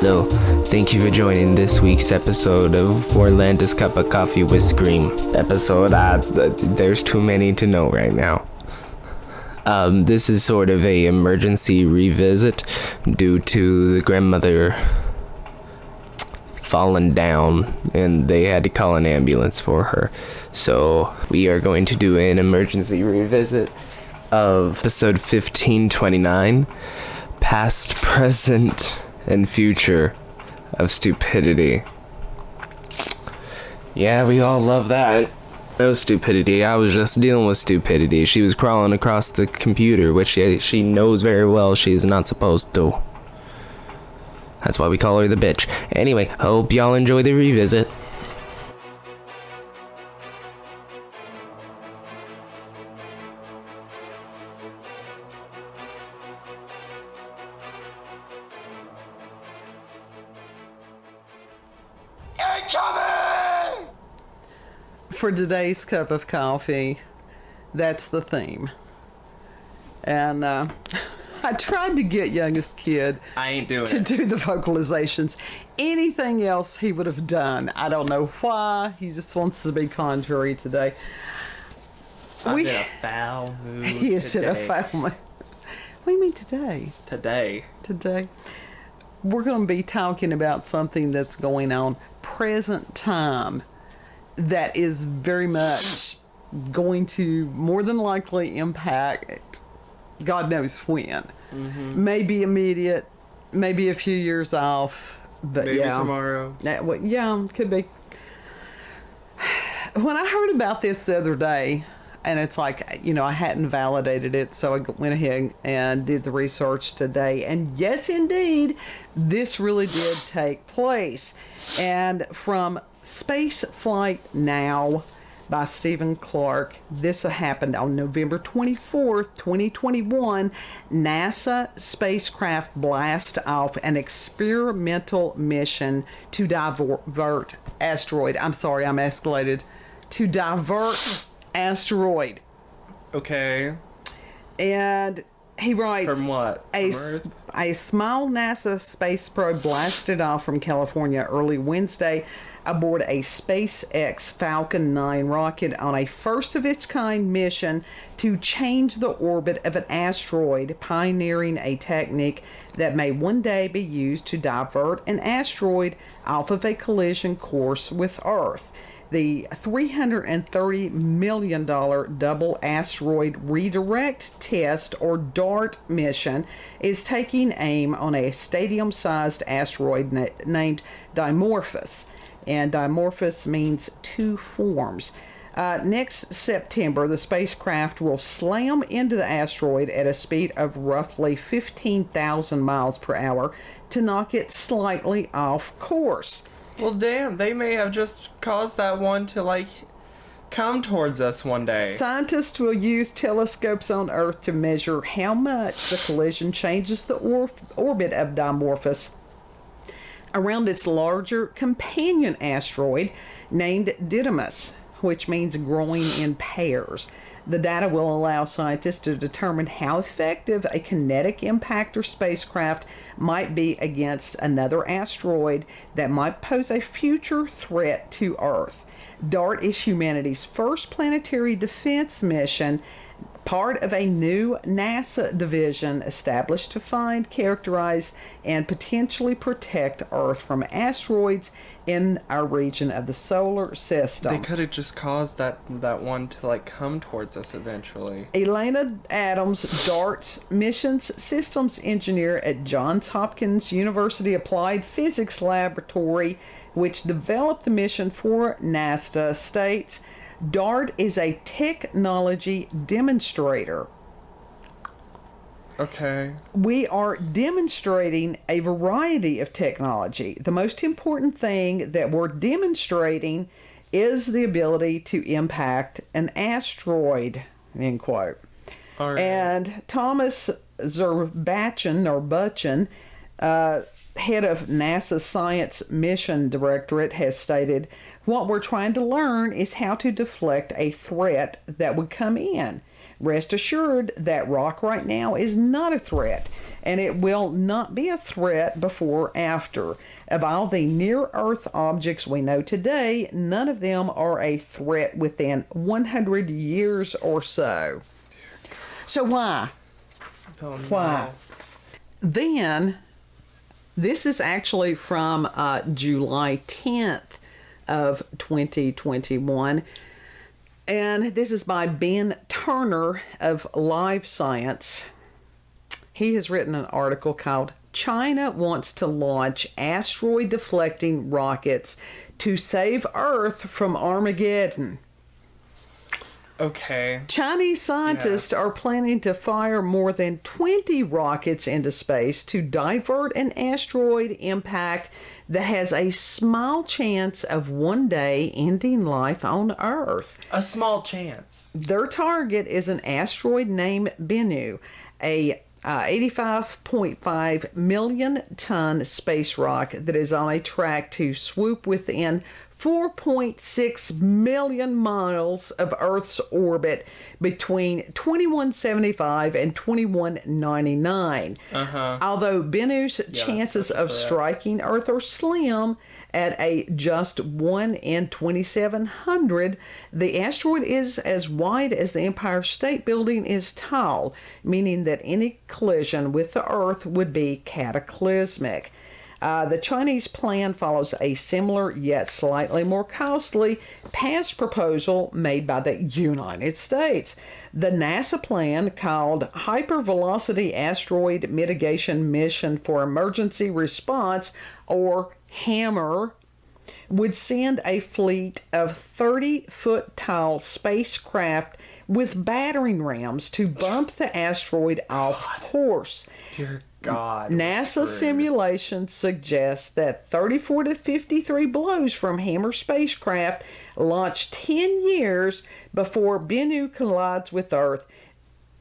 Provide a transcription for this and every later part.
Olito. Thank you for joining this week's episode of Orlando's Cup of Coffee with Scream episode. There's too many to know right now. This is sort of a emergency revisit due to the grandmother fallen down and they had to call an ambulance for her. So we are going to do an emergency revisit of episode 1529, Past, Present, and Future of Stupidity. Yeah, we all love that. No Stupidity. I was just dealing with Stupidity. She was crawling across the computer, which she knows very well she's not supposed to. That's why we call her the bitch. Anyway, hope y'all enjoy the revisit. Incoming! For today's cup of coffee, that's the theme. And I tried to get youngest kid to do the vocalizations. Anything else he would have done. I don't know why. He just wants to be contrary today. I'm in a foul mood. He is in a foul mood. What do you mean today? Today. We're going to be talking about something that's going on present time that is very much going to more than likely impact God knows when. Mm-hmm. Maybe immediate, maybe a few years off, but maybe tomorrow. Yeah, could be. When I heard about this the other day, and it's like, I hadn't validated it, so I went ahead and did the research today. And yes, indeed, this really did take place. And from Spaceflight Now by Stephen Clark, this happened on November 24th, 2021. NASA spacecraft blast off an experimental mission to divert asteroid. I'm sorry, I'm escalated. To divert asteroid. Okay. And he writes, from what? A small NASA space probe blasted off from California early Wednesday aboard a SpaceX Falcon 9 rocket on a first-of-its-kind mission to change the orbit of an asteroid, pioneering a technique that may one day be used to divert an asteroid off of a collision course with Earth. The $330 million Double Asteroid Redirect Test, or DART, mission is taking aim on a stadium-sized asteroid named Dimorphos. And Dimorphos means two forms. Next September, the spacecraft will slam into the asteroid at a speed of roughly 15,000 miles per hour to knock it slightly off course. Well, damn, they may have just caused that one to, come towards us one day. Scientists will use telescopes on Earth to measure how much the collision changes the orbit of Dimorphos around its larger companion asteroid named Didymos, which means growing in pairs. The data will allow scientists to determine how effective a kinetic impactor spacecraft might be against another asteroid that might pose a future threat to Earth. DART is humanity's first planetary defense mission, part of a new NASA division established to find, characterize, and potentially protect Earth from asteroids in our region of the solar system. They could have just caused that one to come towards us eventually. Elena Adams, DART's missions systems engineer at Johns Hopkins University Applied Physics Laboratory, which developed the mission for NASA, states, DART is a technology demonstrator. Okay. We are demonstrating a variety of technology. The most important thing that we're demonstrating is the ability to impact an asteroid, end quote. All right. And Thomas Zurbuchen, head of NASA's Science Mission Directorate, has stated, what we're trying to learn is how to deflect a threat that would come in. Rest assured that rock right now is not a threat, and it will not be a threat before or after. Of all the near-Earth objects we know today, none of them are a threat within 100 years or so. So why? Why? Then, this is actually from July 10th of 2021. And this is by Ben Turner of LiveScience. He has written an article called China Wants to Launch Asteroid-Deflecting Rockets to Save Earth from Armageddon. Okay. Chinese scientists are planning to fire more than 20 rockets into space to divert an asteroid impact that has a small chance of one day ending life on Earth. A small chance. Their target is an asteroid named Bennu, a 85.5 million ton space rock that is on a track to swoop within 4.6 million miles of Earth's orbit between 2175 and 2199. Although Bennu's chances of striking Earth are slim at a just 1 in 2700, the asteroid is as wide as the Empire State Building is tall, meaning that any collision with the Earth would be cataclysmic. The Chinese plan follows a similar yet slightly more costly past proposal made by the United States. The NASA plan, called Hypervelocity Asteroid Mitigation Mission for Emergency Response, or HAMMER, would send a fleet of 30-foot tall spacecraft with battering rams to bump the asteroid off course. Dear God. NASA simulations suggest that 34 to 53 blows from Hammer spacecraft launched 10 years before Bennu collides with Earth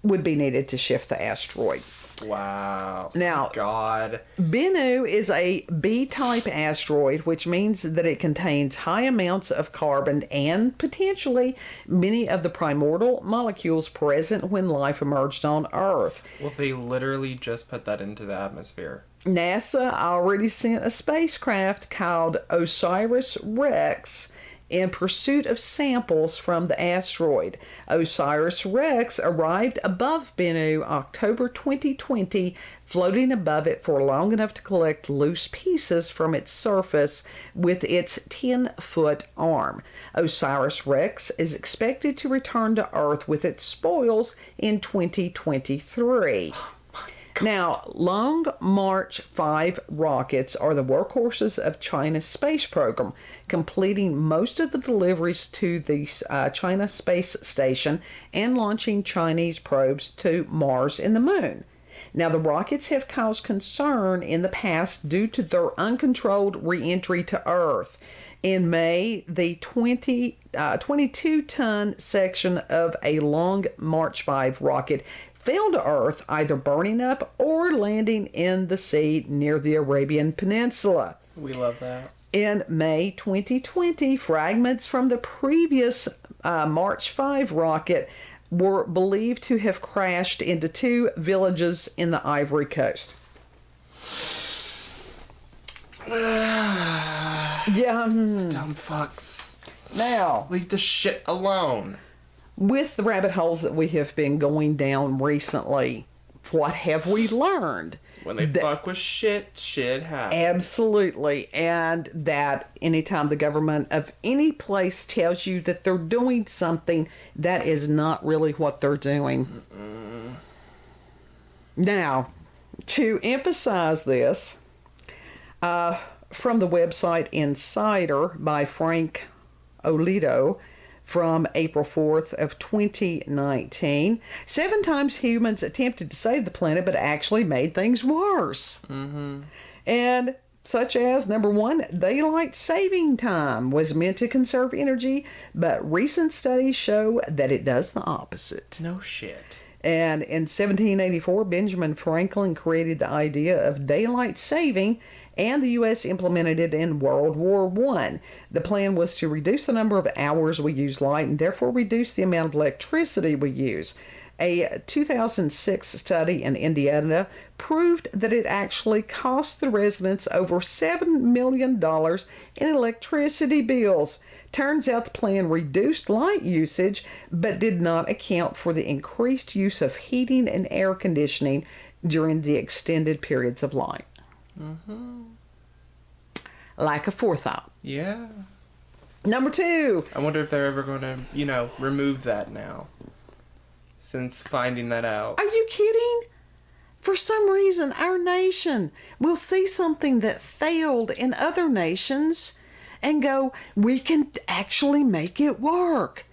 would be needed to shift the asteroid. Wow. Now, God. Bennu is a B-type asteroid, which means that it contains high amounts of carbon and potentially many of the primordial molecules present when life emerged on Earth. Well, they literally just put that into the atmosphere. NASA already sent a spacecraft called OSIRIS-REx in pursuit of samples from the asteroid. OSIRIS-REx arrived above Bennu October 2020, floating above it for long enough to collect loose pieces from its surface with its 10-foot arm. OSIRIS-REx is expected to return to Earth with its spoils in 2023. Now, Long March 5 rockets are the workhorses of China's space program, completing most of the deliveries to the China space station and launching Chinese probes to Mars and the Moon. Now, the rockets have caused concern in the past due to their uncontrolled re-entry to Earth. In May, the 22-ton section of a Long March 5 rocket fell to Earth, either burning up or landing in the sea near the Arabian Peninsula. We love that. In May 2020, fragments from the previous March 5 rocket were believed to have crashed into 2 villages in the Ivory Coast. Dumb fucks. Now, leave the shit alone. With the rabbit holes that we have been going down recently, what have we learned? When they fuck with shit happens. Absolutely. And that anytime the government of any place tells you that they're doing something, that is not really what they're doing. Now, to emphasize this, from the website Insider by Frank Olito, from April 4th of 2019. 7 times humans attempted to save the planet, but actually made things worse. And such as, number 1, daylight saving time was meant to conserve energy, but recent studies show that it does the opposite. No shit. And in 1784, Benjamin Franklin created the idea of daylight saving, and the U.S. implemented it in World War I. The plan was to reduce the number of hours we use light and therefore reduce the amount of electricity we use. A 2006 study in Indiana proved that it actually cost the residents over $7 million in electricity bills. Turns out the plan reduced light usage, but did not account for the increased use of heating and air conditioning during the extended periods of light. Lack of forethought. Yeah. Number 2. I wonder if they're ever going to, remove that now. Since finding that out. Are you kidding? For some reason, our nation will see something that failed in other nations and go, we can actually make it work.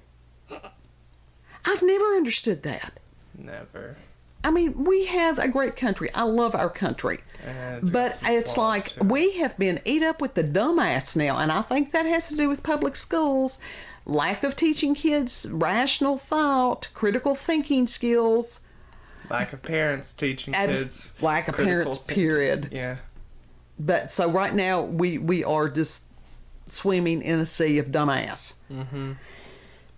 I've never understood that. Never. I mean, we have a great country. I love our country. But it's like we have been eat up with the dumbass now. And I think that has to do with public schools. Lack of teaching kids rational thought, critical thinking skills. Lack of parents teaching kids. Lack of parents, period. Yeah. But so right now we are just swimming in a sea of dumbass. Mm-hmm.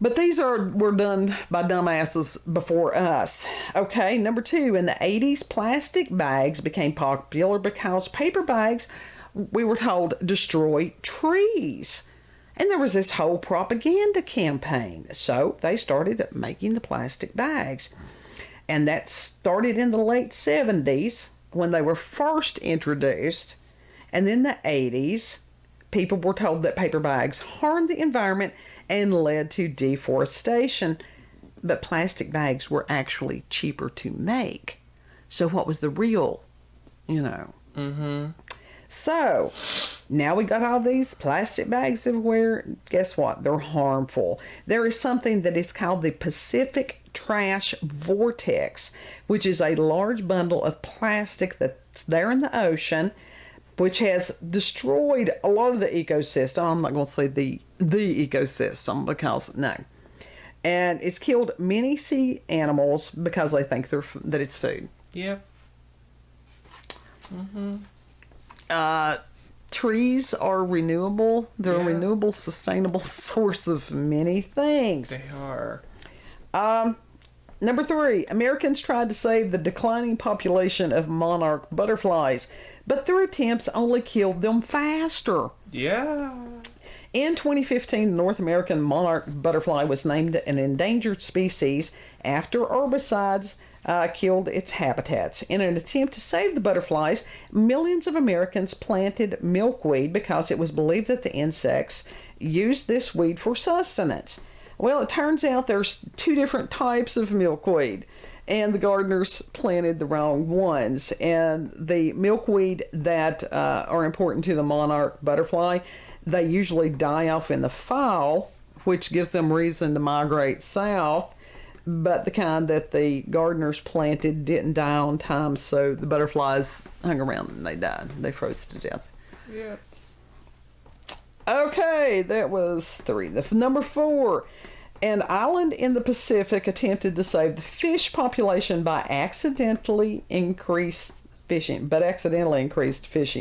But these were done by dumbasses before us. Okay, number 2, in the 80s, plastic bags became popular because paper bags, we were told, destroy trees. And there was this whole propaganda campaign. So they started making the plastic bags. And that started in the late 70s when they were first introduced. And in the 80s, people were told that paper bags harmed the environment and led to deforestation. But plastic bags were actually cheaper to make. So what was the real, Mm-hmm. So, now we got all these plastic bags everywhere. Guess what? They're harmful. There is something that is called the Pacific Trash Vortex, which is a large bundle of plastic that's there in the ocean, which has destroyed a lot of the ecosystem. I'm not going to say the ecosystem because, no. And it's killed many sea animals because they think that it's food. Yep. Mm-hmm. Trees are renewable. They're a renewable, sustainable source of many things. They are. Number 3, Americans tried to save the declining population of monarch butterflies, but their attempts only killed them faster. Yeah. In 2015, the North American monarch butterfly was named an endangered species after herbicides killed its habitats. In an attempt to save the butterflies, millions of Americans planted milkweed because it was believed that the insects used this weed for sustenance. Well, it turns out there's 2 different types of milkweed, and the gardeners planted the wrong ones. And the milkweed that are important to the monarch butterfly, they usually die off in the fall, which gives them reason to migrate south. But the kind that the gardeners planted didn't die on time, so the butterflies hung around and they died. They froze to death. Yeah. Okay, that was 3. Number 4, an island in the Pacific attempted to save the fish population by accidentally increased fishing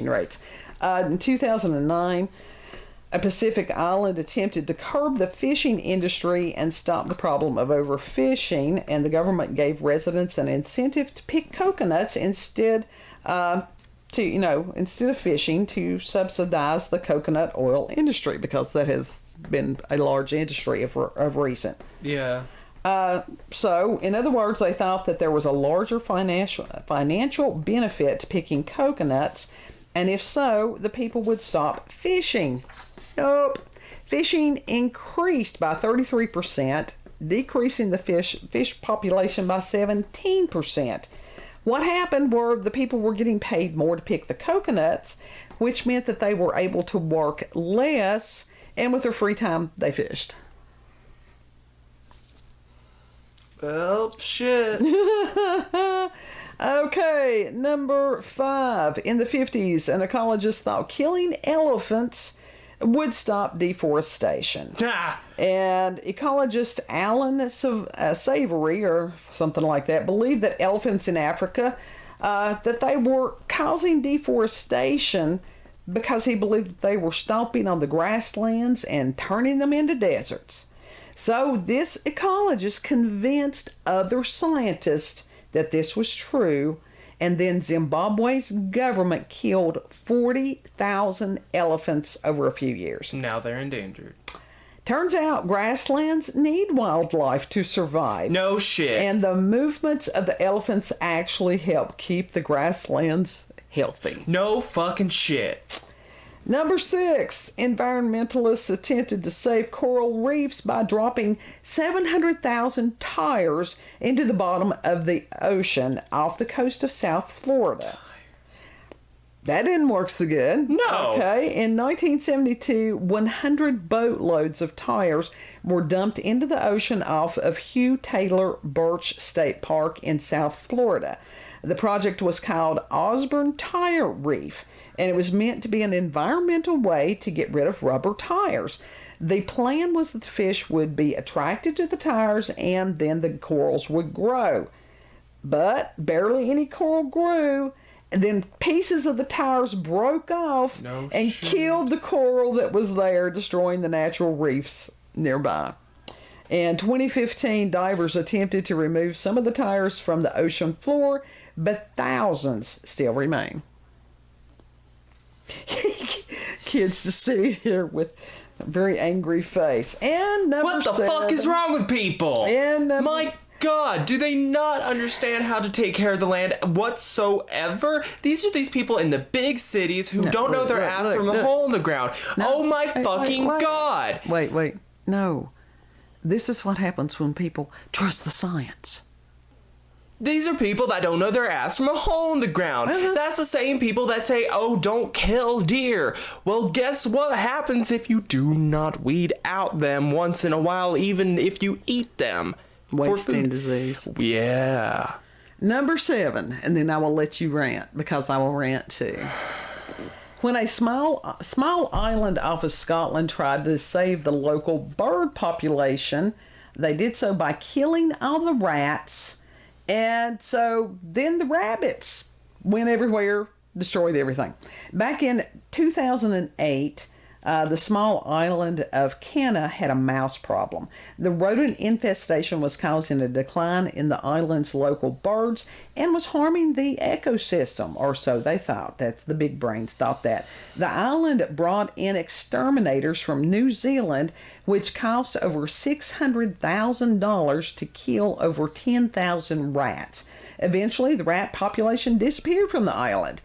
rates. In 2009, a Pacific island attempted to curb the fishing industry and stop the problem of overfishing, and the government gave residents an incentive to pick coconuts instead of fishing, to subsidize the coconut oil industry, because that has been a large industry of recent. Yeah. So, in other words, they thought that there was a larger financial benefit to picking coconuts, and if so, the people would stop fishing. Nope. Fishing increased by 33%, decreasing the fish population by 17%. What happened were the people were getting paid more to pick the coconuts, which meant that they were able to work less, and with their free time, they fished. Well, shit. Okay, number 5. In the 50s, an ecologist thought killing elephants would stop deforestation. And ecologist Alan Savory, or something like that, believed that elephants in Africa, that they were causing deforestation because he believed that they were stomping on the grasslands and turning them into deserts. So this ecologist convinced other scientists that this was true, and then Zimbabwe's government killed 40,000 elephants over a few years. Now they're endangered. Turns out grasslands need wildlife to survive. No shit. And the movements of the elephants actually help keep the grasslands healthy. No fucking shit. Number 6, environmentalists attempted to save coral reefs by dropping 700,000 tires into the bottom of the ocean off the coast of South Florida. That didn't work so good. No. Okay. In 1972, 100 boatloads of tires were dumped into the ocean off of Hugh Taylor Birch State Park in South Florida. The project was called Osborne Tire Reef, and it was meant to be an environmental way to get rid of rubber tires. The plan was that the fish would be attracted to the tires and then the corals would grow. But barely any coral grew, and then pieces of the tires broke off and killed the coral that was there, destroying the natural reefs nearby. In 2015, divers attempted to remove some of the tires from the ocean floor, but thousands still remain. Kids just sitting here with a very angry face. And number What the 7, fuck is wrong with people? And My God, do they not understand how to take care of the land whatsoever? These are these people in the big cities who don't know their ass from a hole in the ground. No, Oh my fucking wait. God. Wait. No. This is what happens when people trust the science. These are people that don't know their ass from a hole in the ground. That's the same people that say, oh, don't kill deer. Well, guess what happens if you do not weed out them once in a while, even if you eat them? Wasting disease. Yeah. Number 7, and then I will let you rant, because I will rant too. When a small island off of Scotland tried to save the local bird population, they did so by killing all the rats. And so then the rabbits went everywhere, destroyed everything. Back in 2008, the small island of Canna had a mouse problem. The rodent infestation was causing a decline in the island's local birds and was harming the ecosystem, or so they thought. That's the big brains thought that. The island brought in exterminators from New Zealand, which cost over $600,000 to kill over 10,000 rats. Eventually, the rat population disappeared from the island.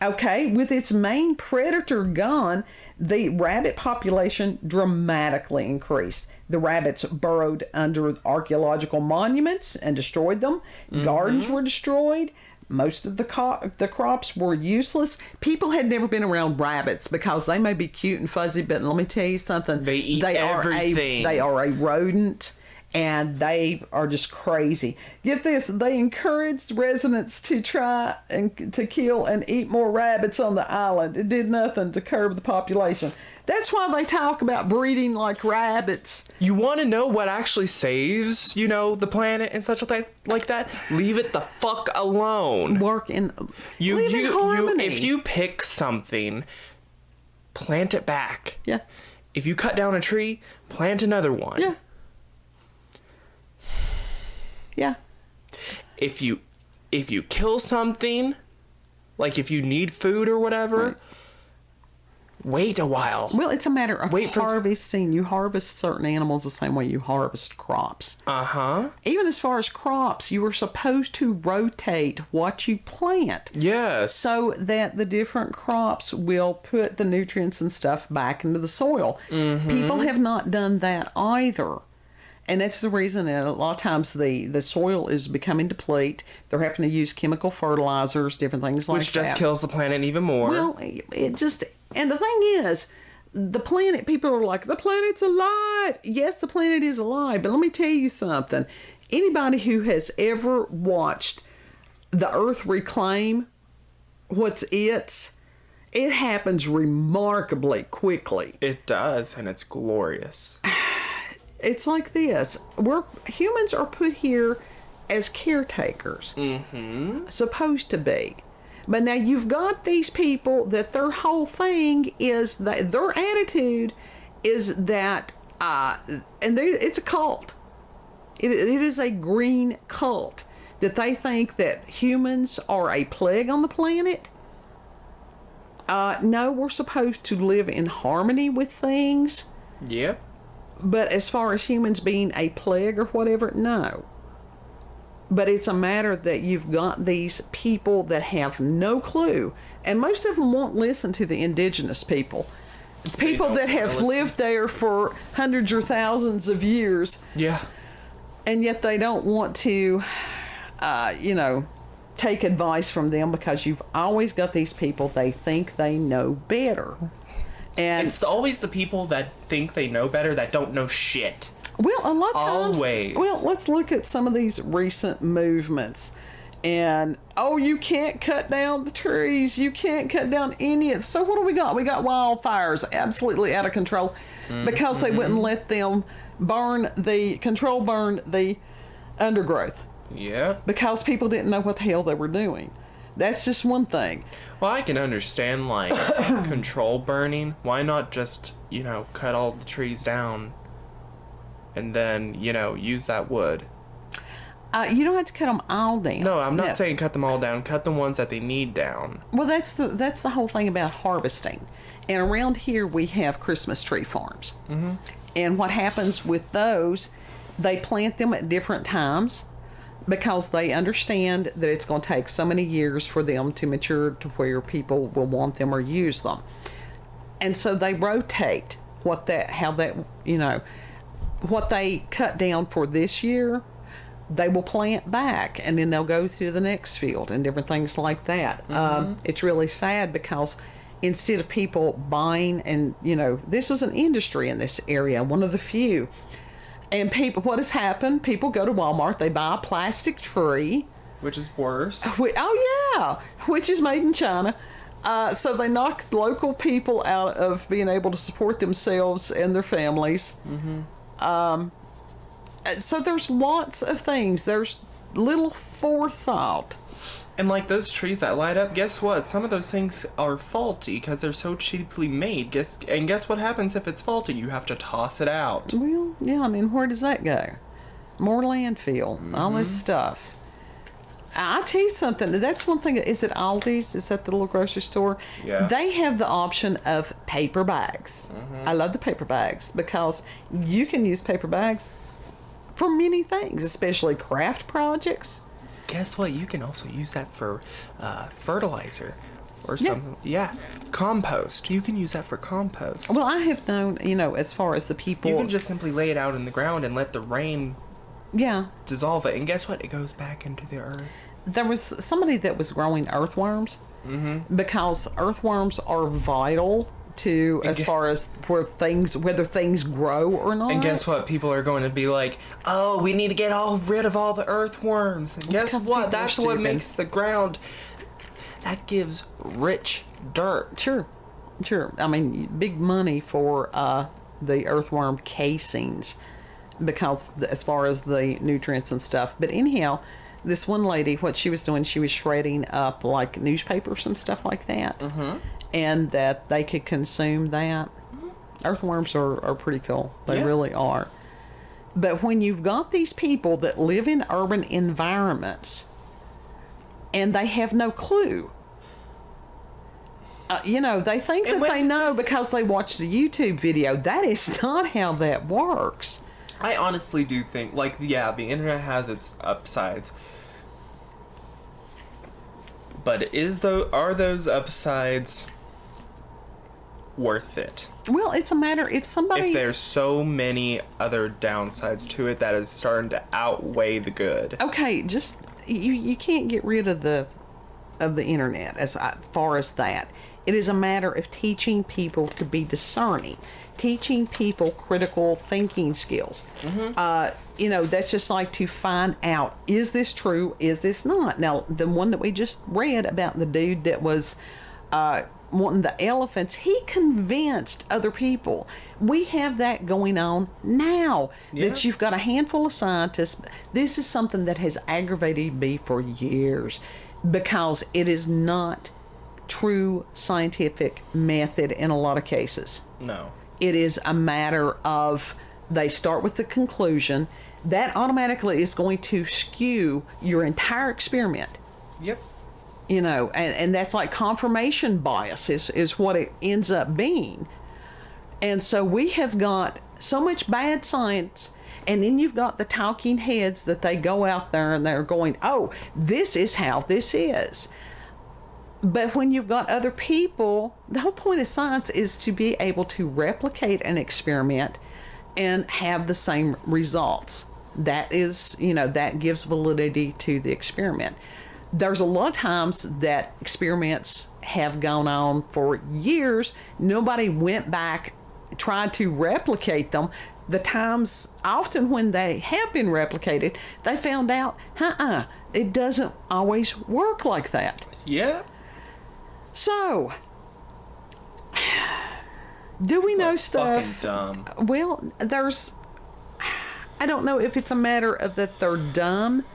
Okay, with its main predator gone, the rabbit population dramatically increased. The rabbits burrowed under archaeological monuments and destroyed them. Gardens were destroyed. Most of the crops were useless. People had never been around rabbits because they may be cute and fuzzy, but let me tell you something. They eat everything. They are a rodent. And they are just crazy. Get this, they encouraged residents to try and to kill and eat more rabbits on the island. It did nothing to curb the population. That's why they talk about breeding like rabbits. You want to know what actually saves, the planet and such like that? Leave it the fuck alone. Live in harmony. If you pick something, plant it back. Yeah. If you cut down a tree, plant another one. Yeah. Yeah. If you kill something, like if you need food or whatever, right. Wait a while. Well, it's a matter of harvesting. You harvest certain animals the same way you harvest crops. Uh-huh. Even as far as crops, you are supposed to rotate what you plant. Yes. So that the different crops will put the nutrients and stuff back into the soil. Mm-hmm. People have not done that either. And that's the reason that a lot of times the soil is becoming deplete. They're having to use chemical fertilizers, different things like that. Which just kills the planet even more. Well, it just... And the thing is, the planet, people are like, the planet's alive. Yes, the planet is alive. But let me tell you something. Anybody who has ever watched the Earth reclaim it happens remarkably quickly. It does, and it's glorious. It's like this. Humans are put here as caretakers. Mm-hmm. Supposed to be. But now you've got these people that their whole thing is that their attitude is that It's a cult. It is a green cult that they think that humans are a plague on the planet. No, we're supposed to live in harmony with things. Yep. But as far as humans being a plague or whatever, no. But it's a matter that you've got these people that have no clue. And most of them won't listen to the indigenous people. People that have lived there for hundreds or thousands of years. Yeah. And yet they don't want to, take advice from them, because you've always got these people, they think they know better. And it's always the people that think they know better that don't know shit. Well, a lot of times. Always. Well, let's look at some of these recent movements. And, you can't cut down the trees. You can't cut down any of. So what do we got? We got wildfires absolutely out of control because they wouldn't let them burn the undergrowth. Yeah. Because people didn't know what the hell they were doing. That's just one thing. Well, I can understand, control burning. Why not just, cut all the trees down and then, use that wood? You don't have to cut them all down. No, I'm not saying cut them all down. Cut the ones that they need down. Well, that's the whole thing about harvesting. And around here we have Christmas tree farms. Mm-hmm. And what happens with those, they plant them at different times because they understand that it's going to take so many years for them to mature to where people will want them or use them. And so they rotate what they cut down for this year, they will plant back, and then they'll go through the next field and different things like that. Mm-hmm. It's really sad because instead of people buying, and this was an industry in this area, one of the few. And people, what has happened? People go to Walmart, they buy a plastic tree, which is worse. Which is made in China. So they knock local people out of being able to support themselves and their families. Mm-hmm. So there's lots of things. There's little forethought. And those trees that light up, guess what? Some of those things are faulty because they're so cheaply made. Guess what happens if it's faulty? You have to toss it out. Well, yeah, I mean, where does that go? More landfill, all this stuff. I tell you something, that's one thing. Is it Aldi's? Is that the little grocery store? Yeah. They have the option of paper bags. Mm-hmm. I love the paper bags because you can use paper bags for many things, especially craft projects. Guess what? You can also use that for fertilizer or something. Yeah. Compost. You can use that for compost. Well, I have known, as far as the people... You can just simply lay it out in the ground and let the rain dissolve it. And guess what? It goes back into the earth. There was somebody that was growing earthworms because earthworms are vital to as far as whether things grow or not. And guess what? People are going to be like, oh, we need to get rid of all the earthworms. And guess what? That's what makes the ground. That gives rich dirt. Sure. I mean, big money for the earthworm casings because as far as the nutrients and stuff. But anyhow, this one lady, what she was doing, she was shredding up newspapers and stuff like that. Mm-hmm. And that they could consume that. Earthworms are pretty cool. They really are. But when you've got these people that live in urban environments and they have no clue, they think that they know because they watched a YouTube video. That is not how that works. I honestly do think, the internet has its upsides. But are those upsides worth it? Well, it's a matter if there's so many other downsides to it that is starting to outweigh the good. Okay, just you can't get rid of the internet as far as that. It is a matter of teaching people to be discerning, teaching people critical thinking skills. Mm-hmm. That's just like to find out, is this true? Is this not? Now, the one that we just read about the dude that was wanting the elephants, he convinced other people. We have that going on now, that you've got a handful of scientists. This is something that has aggravated me for years because it is not true scientific method in a lot of cases. No. It is a matter of They start with the conclusion. That automatically is going to skew your entire experiment. Yep. You know, and that's like confirmation bias is what it ends up being. And so we have got so much bad science, and then you've got the talking heads that they go out there and they're going, oh, this is how this is. But when you've got other people, the whole point of science is to be able to replicate an experiment and have the same results. That is, you know, that gives validity to the experiment. There's a lot of times that experiments have gone on for years. Nobody went back, tried to replicate them. The times, often when they have been replicated, they found out, it doesn't always work like that. Yeah. So, do we know stuff? Fucking dumb. Well, I don't know if it's a matter of that they're dumb.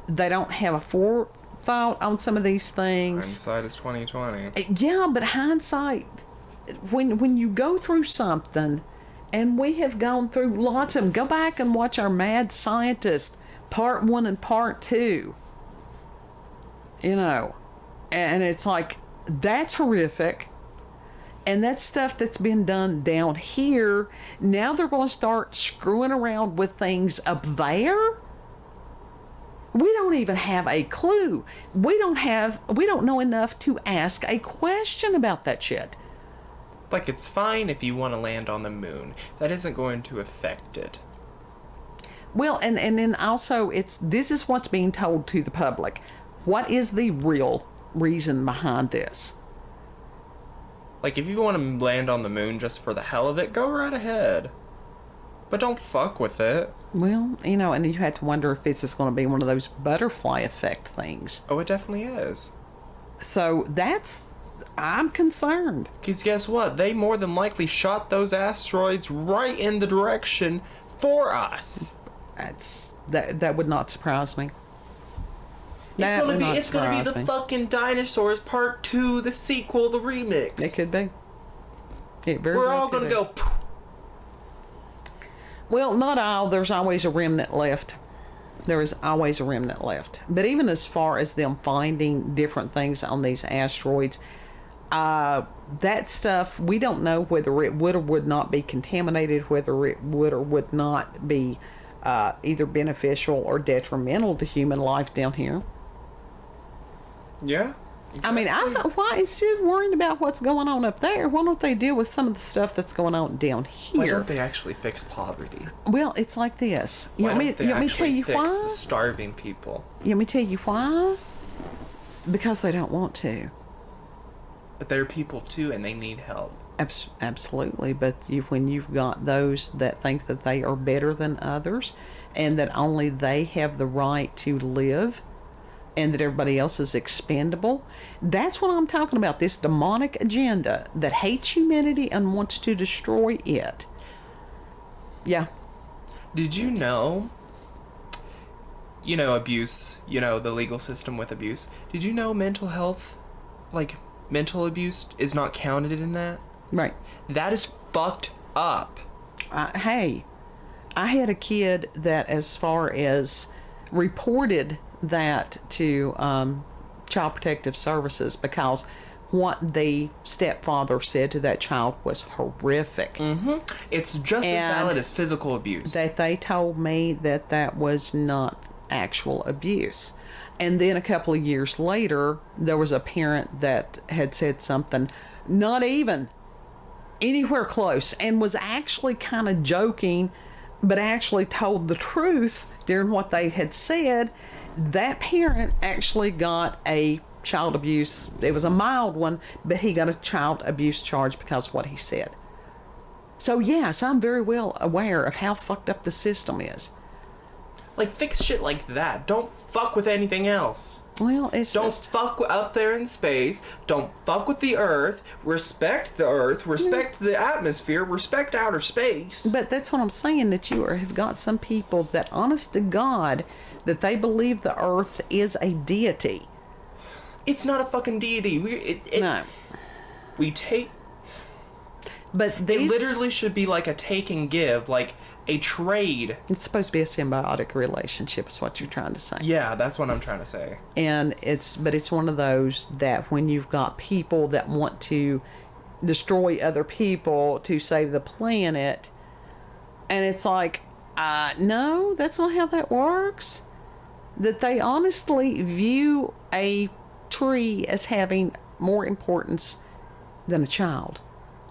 They don't have a forethought on some of these things. Hindsight is 2020. Yeah, but hindsight, when you go through something, and we have gone through lots of them. Go back and watch our Mad Scientist, part 1 and part 2. You know, and it's like, that's horrific. And that's stuff that's been done down here. Now they're going to start screwing around with things up there. We don't even have a clue. We don't know enough to ask a question about that shit. Like, it's fine if you want to land on the moon. That isn't going to affect it. Well, and then also, this is what's being told to the public. What is the real reason behind this? Like, if you want to land on the moon just for the hell of it, go right ahead. But don't fuck with it. Well, you know, and you had to wonder if this is going to be one of those butterfly effect things. Oh, it definitely is. So I'm concerned. Because guess what? They more than likely shot those asteroids right in the direction for us. That would not surprise me. It's gonna be the fucking Dinosaurs Part 2, the sequel, the remix. It could be. We're all gonna go. Well, not all. There's always a remnant left. There is always a remnant left. But even as far as them finding different things on these asteroids, that stuff, we don't know whether it would or would not be contaminated, whether it would or would not be either beneficial or detrimental to human life down here. Yeah. Exactly. I mean, I thought, why instead of worrying about what's going on up there, why don't they deal with some of the stuff that's going on down here? Why don't they actually fix poverty? Well, it's like this. You want me to tell you fix why? The starving people. You want me to tell you why? Because they don't want to. But they're people too, and they need help. Absolutely, but when you've got those that think that they are better than others, and that only they have the right to live, and that everybody else is expendable, that's what I'm talking about. This demonic agenda that hates humanity and wants to destroy it. Yeah. Did you know? Abuse. The legal system with abuse. Did you know mental health, like mental abuse, is not counted in that? Right. That is fucked up. Hey, I had a kid that, as far as reported that to Child Protective Services, because what the stepfather said to that child was horrific. Mm-hmm. It's just as valid as physical abuse. That they told me that was not actual abuse. And then a couple of years later, there was a parent that had said something not even anywhere close, and was actually kind of joking, but actually told the truth during what they had said. That parent actually got a child abuse. It was a mild one, but he got a child abuse charge because of what he said. So yes, I'm very well aware of how fucked up the system is. Like, fix shit like that. Don't fuck with anything else. Well, Don't fuck up there in space. Don't fuck with the Earth. Respect the Earth. Respect the atmosphere. Respect outer space. But that's what I'm saying, that you have got some people that, honest to God, that they believe the Earth is a deity. It's not a fucking deity. No. We take... But it literally should be like a take and give. Like, a trade. It's supposed to be a symbiotic relationship, is what you're trying to say. Yeah, that's what I'm trying to say. And it's one of those that when you've got people that want to destroy other people to save the planet, and it's like, no, that's not how that works. That they honestly view a tree as having more importance than a child.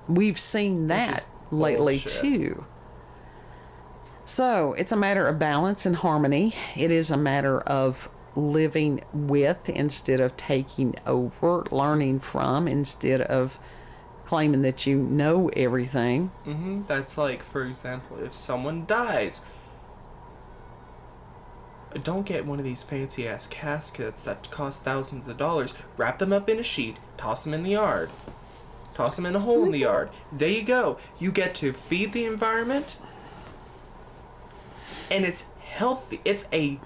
We've seen that lately too. So it's a matter of balance and harmony. It is a matter of living with instead of taking over, learning from instead of claiming that you know everything. That's like, for example, if someone dies, don't get one of these fancy ass caskets that cost thousands of dollars. Wrap them up in a sheet, toss them in the yard, toss them in a hole in the yard. There you go. You get to feed the environment, and it's healthy. It's a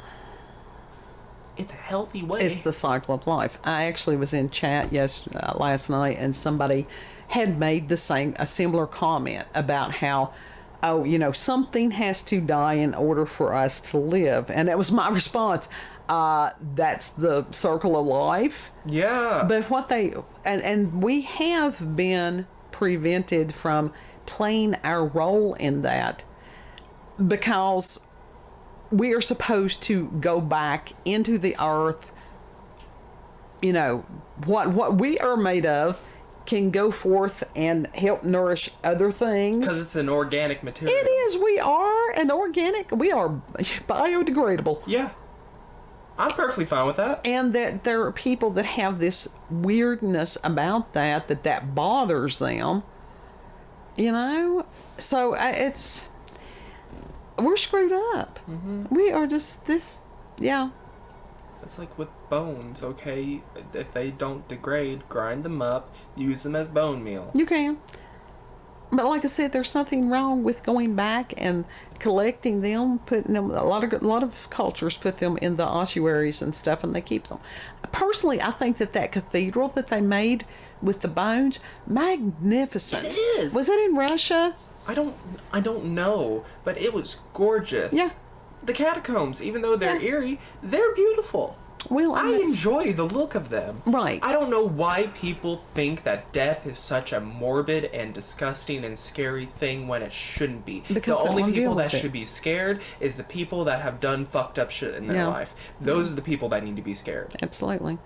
healthy way. It's the cycle of life. I actually was in chat last night, and somebody had made a similar comment about how, oh, something has to die in order for us to live. And that was my response. That's the circle of life. Yeah. But what and we have been prevented from playing our role in that because we are supposed to go back into the earth. What we are made of can go forth and help nourish other things. Because it's an organic material. It is. We are an organic. We are biodegradable. Yeah. I'm perfectly fine with that. And that there are people that have this weirdness about that bothers them. So we're screwed up. We are just this, yeah. It's like with bones, okay? If they don't degrade, grind them up, use them as bone meal. You can. But like I said, there's nothing wrong with going back and collecting them, putting them. A lot of cultures put them in the ossuaries and stuff, and they keep them. Personally, I think that cathedral that they made with the bones, magnificent. It is. Was it in Russia? I don't know, but it was gorgeous. Yeah. The catacombs, even though they're eerie, they're beautiful. Well, I enjoy the look of them. Right. I don't know why people think that death is such a morbid and disgusting and scary thing when it shouldn't be. Because the only people people that with it. should be scared is the people that have done fucked up shit in their life. Those are the people that need to be scared. Absolutely.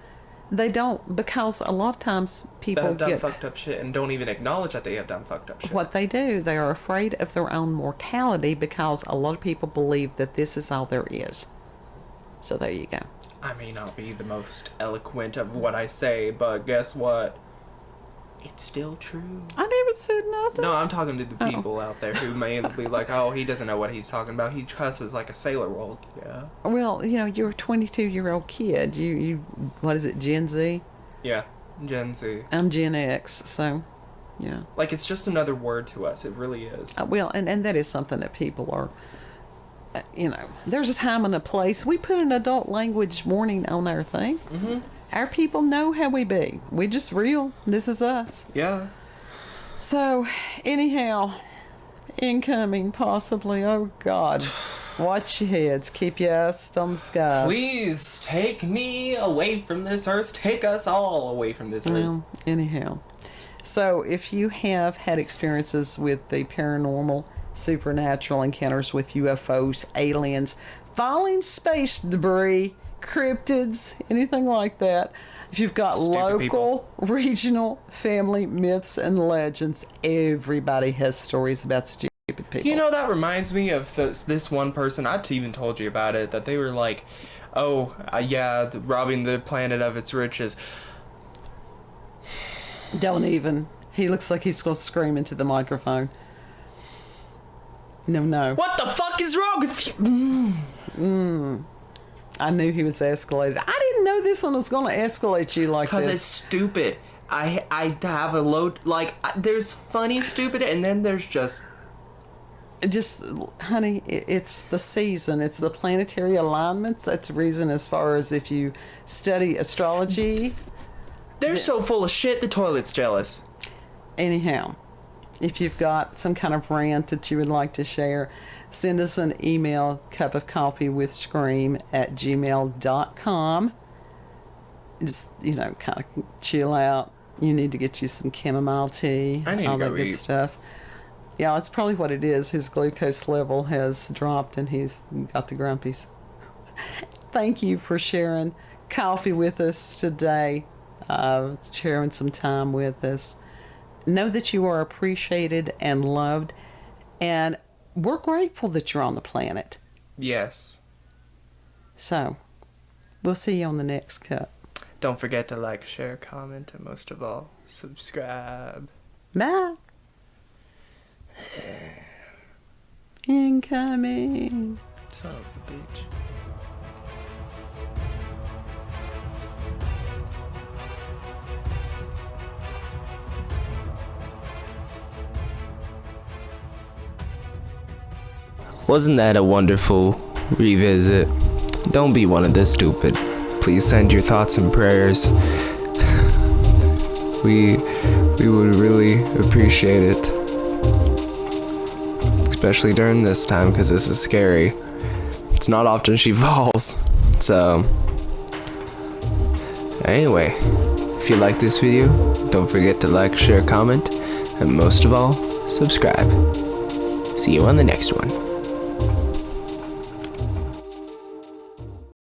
They don't, because a lot of times people That have done get fucked up shit and don't even acknowledge that they have done fucked up shit. what they do. They are afraid of their own mortality because a lot of people believe that this is all there is. So there you go. I may not be the most eloquent of what I say, but guess what? It's still true. I never said nothing. No, I'm talking to the people out there who may be like, oh, he doesn't know what he's talking about. He cusses like a sailor. Well, yeah. Well, you're a 22-year-old kid. You what is it, Gen Z? Yeah, Gen Z. I'm Gen X, so yeah. Like, it's just another word to us. It really is. Well, and that is something that people are, there's a time and a place. We put an adult language warning on our thing. Our people know how we be. We just real. This is us. Yeah. So, anyhow, incoming possibly. Oh, God. Watch your heads. Keep your ass on the sky. Please take me away from this earth. Take us all away from this earth. Well, anyhow. So, if you have had experiences with the paranormal, supernatural encounters with UFOs, aliens, falling space debris, cryptids, anything like that, if you've got Stupid local, people. regional, family myths and legends, everybody has stories about stupid people. That reminds me of this one person. I'd even told you about it, that they were like, oh, yeah, robbing the planet of its riches. Don't even. He looks like he's going to scream into the microphone. No. What the fuck is wrong with you? I knew he was escalated. I didn't know this one was going to escalate you like this. Because it's stupid. I have a load, like, there's funny stupid, and then there's just... honey, it's the season. It's the planetary alignments. That's the reason, as far as if you study astrology. They're so full of shit, the toilet's jealous. Anyhow, if you've got some kind of rant that you would like to share, send us an email, cupofcoffeewithscream@gmail.com. Just, kind of chill out. You need to get you some chamomile tea, I need all to go that good eat. stuff. Yeah, that's probably what it is. His glucose level has dropped and he's got the grumpies. Thank you for sharing coffee with us today, sharing some time with us. Know that you are appreciated and loved, and we're grateful that you're on the planet. Yes. So, we'll see you on the next cup. Don't forget to like, share, comment, and most of all, subscribe. Bye. Incoming. Son of a bitch. Wasn't that a wonderful revisit? Don't be one of the stupid. Please send your thoughts and prayers. We would really appreciate it. Especially during this time, because this is scary. It's not often she falls. So, anyway, if you like this video, don't forget to like, share, comment, and most of all, subscribe. See you on the next one.